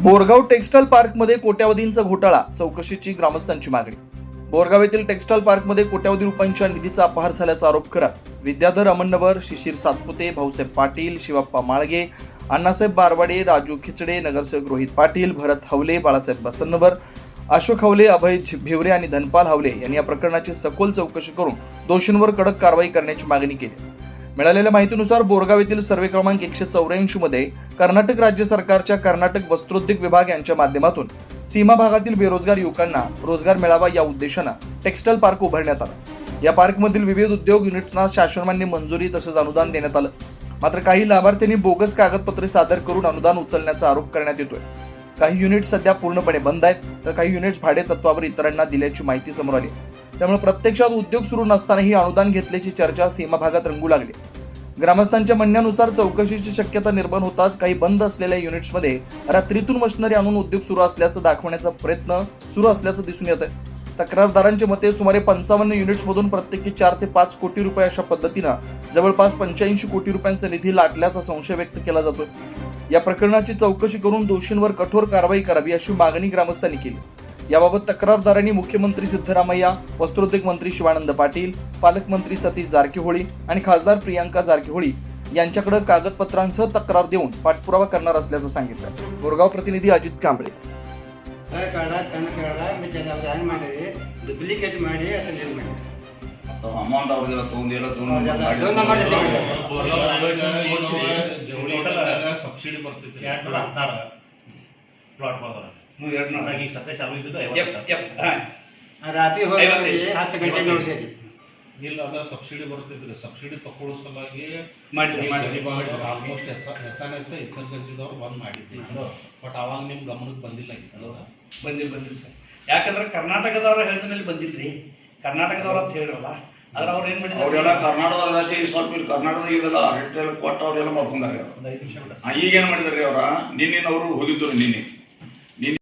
Borgaon textile पार्कमध्ये कोट्यावधींचा घोटाळा, चौकशीची ग्रामस्थांची मागणी. बोरगाव येथील टेक्स्टाईल पार्कमध्ये कोट्यावधी रुपयांच्या निधीचा अपहार झाल्याचा आरोप करत विद्याधर अमननवर, शिशिर सातपुते, भाऊसाहेब पाटील, शिवप्पा माळगे, अण्णासाहेब बारवाडे, राजू खिचडे, नगरसेवक रोहित पाटील, भरत हवले, बाळासाहेब बसन्नवर, अशोक हवले, अभय भिवरे आणि धनपाल हवले यांनी या प्रकरणाची सखोल चौकशी करून दोषींवर कडक कारवाई करण्याची मागणी केली. मिळालेल्या माहितीनुसार बोरगाव येथील सर्वे क्रमांक 184 मध्ये कर्नाटक राज्य सरकारच्या कर्नाटक वस्त्रोद्योग विभाग यांच्या माध्यमातून सीमा भागातील बेरोजगार युवकांना रोजगार मिळावा या उद्देशाने टेक्स्टाईल पार्क उभारण्यात आला. या पार्कमधील विविध उद्योग युनिट्सना शासनमान्य मंजुरी तसेच अनुदान देण्यात आलं. मात्र काही लाभार्थ्यांनी बोगस कागदपत्रे सादर करून अनुदान उचलण्याचा आरोप करण्यात येतोय. काही युनिट्स सध्या पूर्णपणे बंद आहेत, तर काही युनिट्स भाडे तत्वावर इतरांना दिल्याची माहिती समोर आली. त्यामुळे प्रत्यक्षात उद्योग सुरू नसतानाही अनुदान घेतल्याची चर्चा सीमा भागात रंगू लागली. ग्रामस्थांच्या म्हणण्यानुसार चौकशीची शक्यता निर्माण होताच काही बंद असलेल्या युनिट्समध्ये रात्रीतून मशिनरी आणून उद्योग सुरू असल्याचं दाखवण्याचा प्रयत्न सुरू असल्याचं दिसून येत आहे. तक्रारदारांच्या मते सुमारे 55 युनिट्समधून प्रत्येकी 4 ते 5 कोटी रुपये अशा पद्धतीनं जवळपास 85 कोटी रुपयांचा निधी लाटल्याचा संशय व्यक्त केला जातोय. या प्रकरणाची चौकशी करून दोषींवर कठोर कारवाई करावी अशी मागणी ग्रामस्थांनी केली. याबाबत तक्रारदारांनी मुख्यमंत्री सिद्धरामय्या, वस्त्रोद्योग मंत्री शिवानंद पाटील, पालकमंत्री सतीश जारकीहोळी आणि खासदार प्रियांका जारकीहोळी यांच्याकडे कागदपत्रांसह तक्रार देऊन पाठपुरावा करणार असल्याचं सांगितलं. बोरगाव प्रतिनिधी अजित कांबळे. ಅಮೌಂಟ್ ಅವ್ರದೆಲ್ಲ ತೊಗೊಂಡಿಲ್ಲ ಸಬ್ಸಿಡಿ ಬರ್ತಿತ್ತು 2016 ಪ್ಲಾಟ್ ಮಾಡ್ತಾರೆ ಈಗ ಸದ್ಯ ಚಾಲು ಇದ್ದಿದ್ದು ರಾತ್ರಿ 10 ಗಂಟೆ ನೋಡಿದ್ದೀರಿ. ಇಲ್ಲ ಅದ ಸಬ್ಸಿಡಿ ಬರ್ತಿದ್ರಿ. ಸಬ್ಸಿಡಿ ತಗೊಳ್ಳೋ ಸಲುವಾಗಿ ಆಲ್ಮೋಸ್ಟ್ ಇಚಲಕರಂಜಿದವ್ರು ಬಂದ್ ಮಾಡಿದ್ರು. ಬಟ್ ಅವಾಗ ನಿಮ್ ಗಮನಕ್ಕೆ ಬಂದಿಲ್ಲ. ಬಂದಿಲ್ಲ ಸರ್. ಯಾಕಂದ್ರೆ ಕರ್ನಾಟಕದವ್ರು ಹೇಳಿದ ಮೇಲೆ ಬಂದಿಲ್ರಿ. ಕರ್ನಾಟಕದವ್ರು ಅಂತ ಹೇಳಿರಲ್ಲ, ಆದ್ರೆ ಅವ್ರು ಏನ್ ಮಾಡಿದ್ರು, ಅವರೆಲ್ಲ ಕರ್ನಾಟಕದ ಸ್ವಲ್ಪ ಕರ್ನಾಟಕದ ಇದೆಲ್ಲ ರೆಡ್ ಕೊಟ್ಟು ಅವರೆಲ್ಲ ಮಾಡ್ಕೊಂಡಾರೆ. ಈಗೇನ್ ಮಾಡಿದಾರೆ ಅವ್ರ ನಿನ್ನೆ ಅವರು ಹೋಗಿದ್ರು. ನಿನ್ನೆ